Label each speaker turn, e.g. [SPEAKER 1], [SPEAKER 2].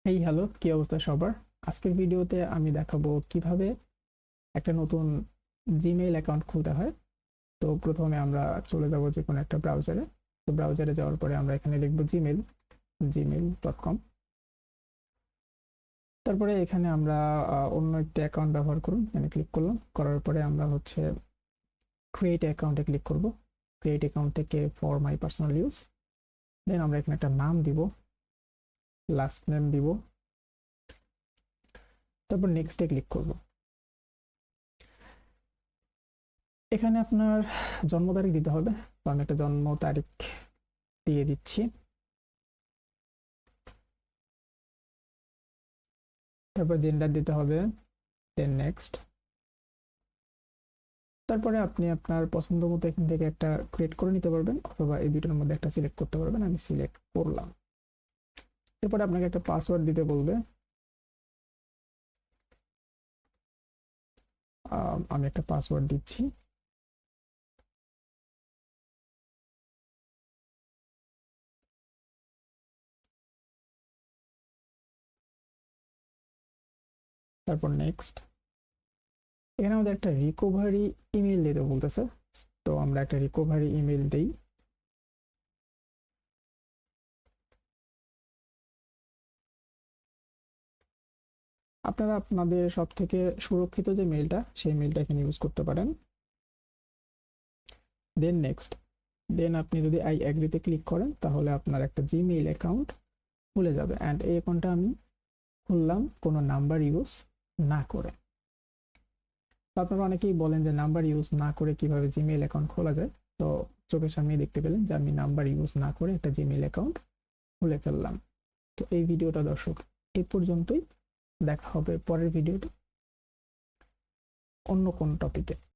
[SPEAKER 1] এই হ্যালো, কি অবস্থা সবার? আজকের ভিডিওতে আমি দেখাবো কিভাবে একটা নতুন জিমেইল অ্যাকাউন্ট খুলতে হয়। তো প্রথমে আমরা চলে যাব যে কোনো একটা ব্রাউজারে। তো ব্রাউজারে যাওয়ার পরে আমরা এখানে লিখবো gmail.com। তারপরে এখানে আমরা অন্য একটা অ্যাকাউন্ট ব্যবহার করুন, এখানে ক্লিক করলাম। করার পরে আমরা হচ্ছে ক্রিয়েট অ্যাকাউন্টে ক্লিক করব। ক্রিয়েট অ্যাকাউন্ট থেকে ফর মাই পার্সোনাল ইউজ, দেন আমরা এখানে একটা নাম দিব, লাস্ট নেম দিব, তারপর নেক্সটে ক্লিক করব। এখানে আপনার জন্ম তারিখ দিতে হবে, তো আমি একটা জন্ম তারিখ দিয়ে দিচ্ছি। তারপর জেন্ডার দিতে হবে, দেন নেক্সট। তারপরে আপনি আপনার পছন্দ মতো এখান থেকে একটা ক্রিয়েট করে নিতে পারবেন, অথবা এই দুটোর মধ্যে একটা সিলেক্ট করতে পারবেন। আমি সিলেক্ট করলাম। এরপরে আপনাকে একটা পাসওয়ার্ড দিতে বলবে। আমি একটা পাসওয়ার্ড দিচ্ছি। তারপর নেক্সট। এখানে আমাদের একটা রিকভারি ইমেল দিতে বলতেছে, তো আমরা একটা রিকভারি ইমেল দিই। আপনারা আপনাদের সব থেকে সুরক্ষিত যে মেলটা, সেই মেলটা এখানে ইউজ করতে পারেন। দেন নেক্সট। দেন আপনি যদি আই অ্যাগ্রিতে ক্লিক করেন তাহলে আপনার একটা জিমেইল অ্যাকাউন্ট খুলে যাবে। অ্যান্ড এই অ্যাকাউন্টটা আমি খুললাম কোনো নাম্বার ইউজ না করে। তো আপনারা অনেকেই বলেন যে নাম্বার ইউজ না করে কিভাবে জিমেইল অ্যাকাউন্ট খোলা যায়। তো চোখের সামনে দেখতে পেলেন যে আমি নাম্বার ইউজ না করে একটা জিমেইল অ্যাকাউন্ট খুলে ফেললাম। তো এই ভিডিওটা দর্শক এই পর্যন্তই। দেখা হবে পরের ভিডিওতে অন্য কোন টপিকে।